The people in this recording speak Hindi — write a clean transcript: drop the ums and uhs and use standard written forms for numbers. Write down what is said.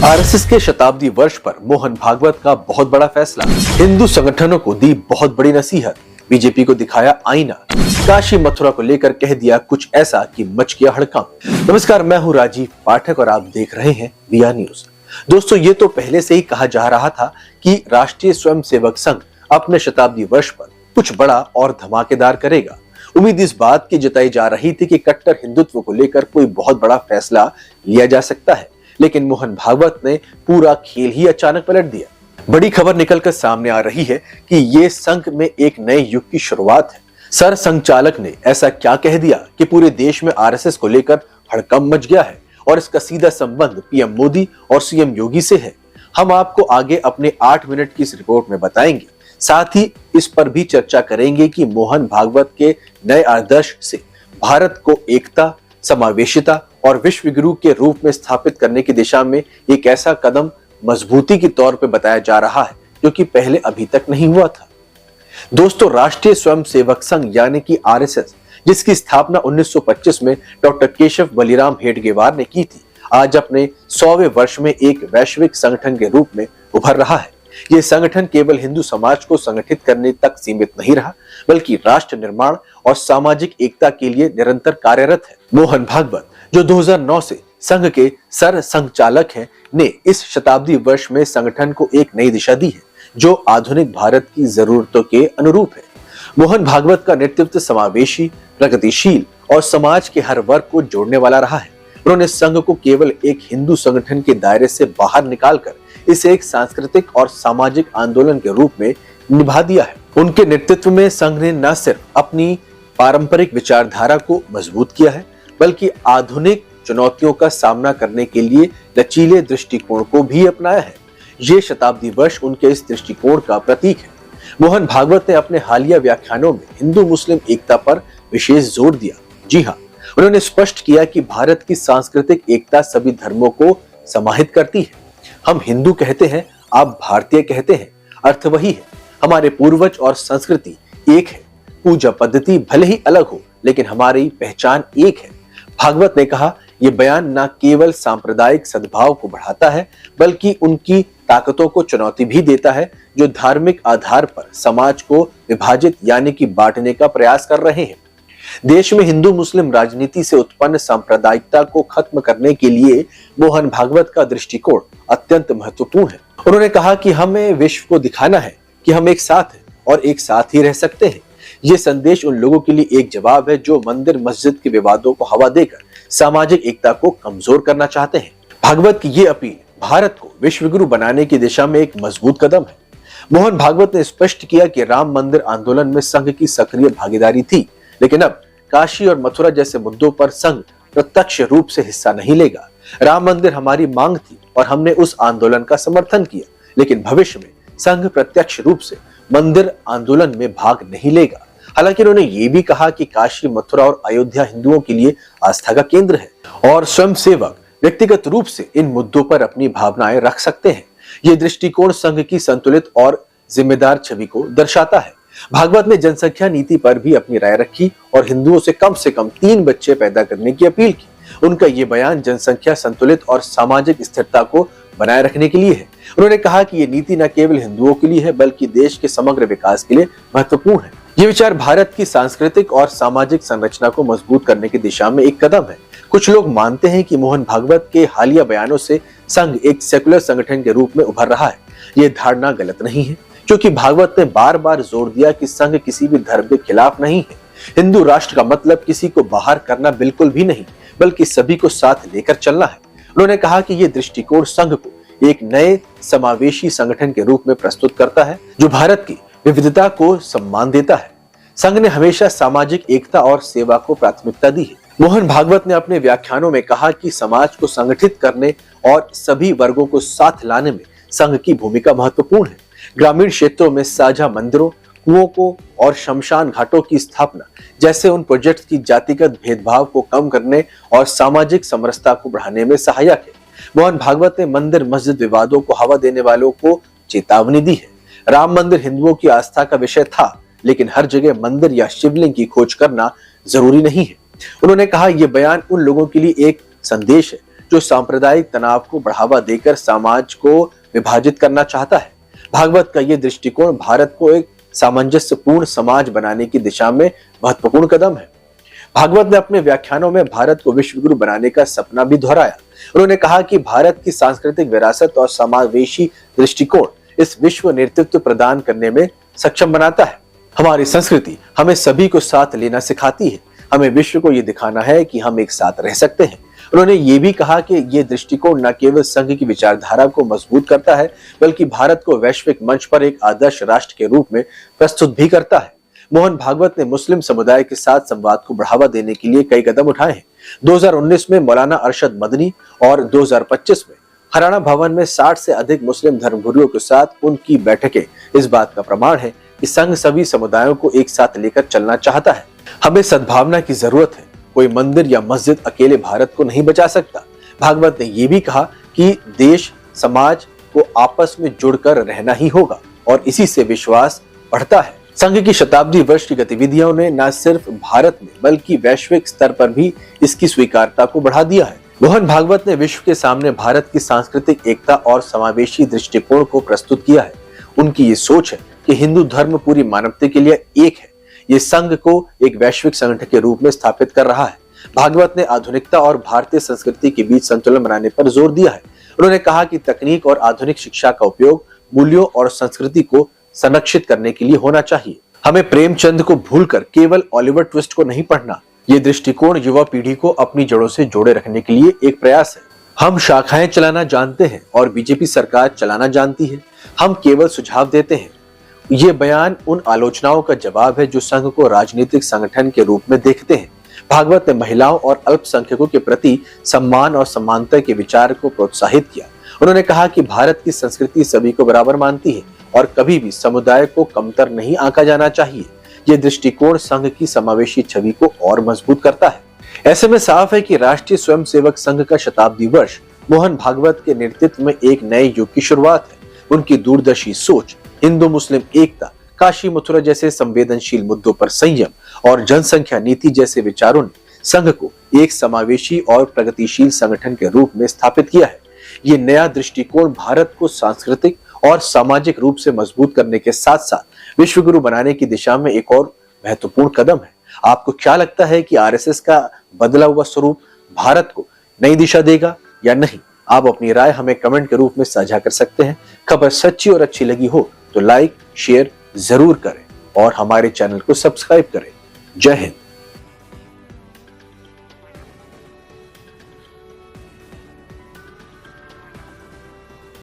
आरएसएस के शताब्दी वर्ष पर मोहन भागवत का बहुत बड़ा फैसला, हिंदू संगठनों को दी बहुत बड़ी नसीहत, बीजेपी को दिखाया आईना, काशी मथुरा को लेकर कह दिया कुछ ऐसा कि मच गया हड़कंप। नमस्कार, मैं हूं राजीव पाठक और आप देख रहे हैं वीआ न्यूज। दोस्तों, ये तो पहले से ही कहा जा रहा था कि राष्ट्रीय स्वयंसेवक संघ अपने शताब्दी वर्ष पर कुछ बड़ा और धमाकेदार करेगा। उम्मीद इस बात की जताई जा रही थी कि कट्टर हिंदुत्व को लेकर कोई बहुत बड़ा फैसला लिया जा सकता है, लेकिन मोहन भागवत ने पूरा खेल ही अचानक पलट दिया। बड़ी खबर निकलकर सामने आ रही है कि ये संघ में एक नए युग की शुरुआत है। सर संघचालक ने ऐसा क्या कह दिया कि पूरे देश में आरएसएस को लेकर हड़कंप मच गया है और इसका सीधा संबंध पीएम मोदी और सीएम योगी से है। हम आपको आगे अपने 8 मिनट की इस रिपोर्ट में बताएंगे। साथ ही इस पर भी चर्चा करेंगे कि मोहन भागवत के नए आदर्श से भारत को एकता, समावेशिता और विश्व गुरु के रूप में स्थापित करने की दिशा में एक ऐसा कदम मजबूती के तौर पर बताया जा रहा है जो कि पहले अभी तक नहीं हुआ था। दोस्तों, राष्ट्रीय स्वयंसेवक संघ यानी कि आरएसएस, जिसकी स्थापना 1925 में डॉक्टर केशव बलिराम हेडगेवार ने की थी, आज अपने 100वें वर्ष में एक वैश्विक संगठन के रूप में उभर रहा है। ये संगठन केवल हिंदू समाज को संगठित करने तक सीमित नहीं रहा, बल्कि राष्ट्र निर्माण और सामाजिक एकता के लिए निरंतर कार्यरत है। मोहन भागवत, जो 2009 से संघ के सर संघचालक हैं, ने इस शताब्दी वर्ष में संगठन को एक नई दिशा दी है जो आधुनिक भारत की जरूरतों के अनुरूप है। मोहन भागवत का नेतृत्व समावेशी, प्रगतिशील और समाज के हर वर्ग को जोड़ने वाला रहा है। उन्होंने संघ को केवल एक हिंदू संगठन के दायरे से बाहर निकालकर इसे एक सांस्कृतिक और सामाजिक आंदोलन के रूप में निभा दिया है। उनके नेतृत्व में संघ ने न सिर्फ अपनी पारंपरिक विचारधारा को मजबूत किया है, बल्कि आधुनिक चुनौतियों का सामना करने के लिए लचीले दृष्टिकोण को भी अपनाया है। ये शताब्दी वर्ष उनके इस दृष्टिकोण का प्रतीक है। मोहन भागवत ने अपने हालिया व्याख्यानों में हिंदू मुस्लिम एकता पर विशेष जोर दिया। जी हाँ, उन्होंने स्पष्ट किया कि भारत की सांस्कृतिक एकता सभी धर्मों को समाहित करती है। हम हिंदू कहते हैं, आप भारतीय कहते हैं, अर्थ वही है। हमारे पूर्वज और संस्कृति एक है। पूजा पद्धति भले ही अलग हो, लेकिन हमारी पहचान एक है। भागवत ने कहा, यह बयान न केवल सांप्रदायिक सद्भाव को बढ़ाता है, बल्कि उनकी ताकतों को चुनौती भी देता है जो धार्मिक आधार पर समाज को विभाजित यानी कि बांटने का प्रयास कर रहे हैं। देश में हिंदू मुस्लिम राजनीति से उत्पन्न सांप्रदायिकता को खत्म करने के लिए मोहन भागवत का दृष्टिकोण अत्यंत महत्वपूर्ण है। उन्होंने कहा कि हमें विश्व को दिखाना है कि हम एक साथ हैं और एक साथ ही रह सकते हैं। ये संदेश उन लोगों के लिए एक जवाब है जो मंदिर मस्जिद के विवादों को हवा देकर सामाजिक एकता को कमजोर करना चाहते हैं। भागवत की ये अपील भारत को विश्व गुरु बनाने की दिशा में एक मजबूत कदम है। मोहन भागवत ने स्पष्ट किया कि राम मंदिर आंदोलन में संघ की सक्रिय भागीदारी थी, लेकिन अब काशी और मथुरा जैसे मुद्दों पर संघ प्रत्यक्ष रूप से हिस्सा नहीं लेगा। राम मंदिर हमारी मांग थी और हमने उस आंदोलन का समर्थन किया, लेकिन भविष्य में संघ प्रत्यक्ष रूप से मंदिर आंदोलन में भाग नहीं लेगा। हालांकि उन्होंने ये भी कहा कि काशी, मथुरा और अयोध्या हिंदुओं के लिए आस्था का केंद्र है और स्वयंसेवक व्यक्तिगत रूप से इन मुद्दों पर अपनी भावनाएं रख सकते हैं। ये दृष्टिकोण संघ की संतुलित और जिम्मेदार छवि को दर्शाता है। भागवत ने जनसंख्या नीति पर भी अपनी राय रखी और हिंदुओं से कम 3 बच्चे पैदा करने की अपील की। उनका ये बयान जनसंख्या संतुलित और सामाजिक स्थिरता को बनाए रखने के लिए है। उन्होंने कहा कि ये नीति न केवल हिंदुओं के लिए है, बल्कि देश के समग्र विकास के लिए महत्वपूर्ण है। ये विचार भारत की सांस्कृतिक और सामाजिक संरचना को मजबूत करने की दिशा में एक कदम है। कुछ लोग मानते हैं कि मोहन भागवत के हालिया बयानों से संघ एक सेकुलर संगठन के रूप में उभर रहा है। ये धारणा गलत नहीं है, क्योंकि भागवत ने बार बार जोर दिया कि संघ किसी भी धर्म के खिलाफ नहीं है। हिंदू राष्ट्र का मतलब किसी को बाहर करना बिल्कुल भी नहीं, बल्कि सभी को साथ लेकर चलना है। उन्होंने कहा कि ये दृष्टिकोण संघ को एक नए समावेशी संगठन के रूप में प्रस्तुत करता है जो भारत की विविधता को सम्मान देता है। संघ ने हमेशा सामाजिक एकता और सेवा को प्राथमिकता दी है। मोहन भागवत ने अपने व्याख्यानों में कहा कि समाज को संगठित करने और सभी वर्गों को साथ लाने में संघ की भूमिका महत्वपूर्ण है। ग्रामीण क्षेत्रों में साझा मंदिरों, कुओं को और शमशान घाटों की स्थापना जैसे उन प्रोजेक्ट की जातिगत भेदभाव को कम करने और सामाजिक समरसता को बढ़ाने में सहायक है। मोहन भागवत ने मंदिर मस्जिद विवादों को हवा देने वालों को चेतावनी दी है। राम मंदिर हिंदुओं की आस्था का विषय था, लेकिन हर जगह मंदिर या शिवलिंग की खोज करना जरूरी नहीं है। उन्होंने कहा, यह बयान उन लोगों के लिए एक संदेश है जो सांप्रदायिक तनाव को बढ़ावा देकर समाज को विभाजित करना चाहता है। भागवत का ये दृष्टिकोण भारत को एक सामंजस्यपूर्ण समाज बनाने की दिशा में महत्वपूर्ण कदम है। भागवत ने अपने व्याख्यानों में भारत को विश्व गुरु बनाने का सपना भी दोहराया। उन्होंने कहा कि भारत की सांस्कृतिक विरासत और समावेशी दृष्टिकोण इस विश्व नेतृत्व प्रदान करने में सक्षम बनाता है। हमारी संस्कृति हमें सभी को साथ लेना सिखाती है। हमें विश्व को ये दिखाना है कि हम एक साथ रह सकते हैं। उन्होंने ये भी कहा कि ये दृष्टिकोण न केवल संघ की विचारधारा को मजबूत करता है, बल्कि भारत को वैश्विक मंच पर एक आदर्श राष्ट्र के रूप में प्रस्तुत भी करता है। मोहन भागवत ने मुस्लिम समुदाय के साथ संवाद को बढ़ावा देने के लिए कई कदम उठाए हैं। 2019 में मौलाना अरशद मदनी और 2025 में हरियाणा भवन में 60 से अधिक मुस्लिम धर्मगुरुओं के साथ उनकी बैठकें इस बात का प्रमाण है कि संघ सभी समुदायों को एक साथ लेकर चलना चाहता है। हमें सद्भावना की जरूरत है। कोई मंदिर या मस्जिद अकेले भारत को नहीं बचा सकता। भागवत ने यह भी कहा कि देश समाज को आपस में जुड़कर रहना ही होगा और इसी से विश्वास बढ़ता है। संघ की शताब्दी वर्ष की गतिविधियों ने न सिर्फ भारत में बल्कि वैश्विक स्तर पर भी इसकी स्वीकार्यता को बढ़ा दिया है। मोहन भागवत ने विश्व के सामने भारत की सांस्कृतिक एकता और समावेशी दृष्टिकोण को प्रस्तुत किया है। उनकी ये सोच है कि हिंदू धर्म पूरी मानवता के लिए एक है। ये संघ को एक वैश्विक संगठन के रूप में स्थापित कर रहा है। भागवत ने आधुनिकता और भारतीय संस्कृति के बीच संतुलन बनाने पर जोर दिया है। उन्होंने कहा कि तकनीक और आधुनिक शिक्षा का उपयोग मूल्यों और संस्कृति को संरक्षित करने के लिए होना चाहिए। हमें प्रेमचंद को भूलकर केवल ऑलिवर ट्विस्ट को नहीं पढ़ना। ये दृष्टिकोण युवा पीढ़ी को अपनी जड़ों से जोड़े रखने के लिए एक प्रयास है। हम शाखाएं चलाना जानते हैं और बीजेपी सरकार चलाना जानती है। हम केवल सुझाव देते हैं। ये बयान उन आलोचनाओं का जवाब है जो संघ को राजनीतिक संगठन के रूप में देखते हैं। भागवत ने महिलाओं और अल्पसंख्यकों के प्रति सम्मान और समानता के विचार को प्रोत्साहित किया। उन्होंने कहा कि भारत की संस्कृति सभी को बराबर मानती है और कभी भी समुदाय को कमतर नहीं आंका जाना चाहिए। ये दृष्टिकोण संघ की समावेशी छवि को और मजबूत करता है। ऐसे में साफ है कि राष्ट्रीय स्वयंसेवक संघ का शताब्दी वर्ष मोहन भागवत के नेतृत्व में एक नए युग की शुरुआत है। उनकी दूरदर्शी सोच, हिंदू मुस्लिम एकता, काशी मथुरा जैसे संवेदनशील मुद्दों पर संयम और जनसंख्या नीति जैसे विचारों ने संघ को एक समावेशी और प्रगतिशील संगठन के रूप में स्थापित किया है। ये नया दृष्टिकोण भारत को सांस्कृतिक और सामाजिक रूप से मजबूत करने के साथ साथ विश्व गुरु बनाने की दिशा में एक और महत्वपूर्ण कदम है। आपको क्या लगता है कि आरएसएस का बदला हुआ स्वरूप भारत को नई दिशा देगा या नहीं? आप अपनी राय हमें कमेंट के रूप में साझा कर सकते हैं। खबर सच्ची और अच्छी लगी हो तो लाइक शेयर जरूर करें और हमारे चैनल को सब्सक्राइब करें। जय हिंद।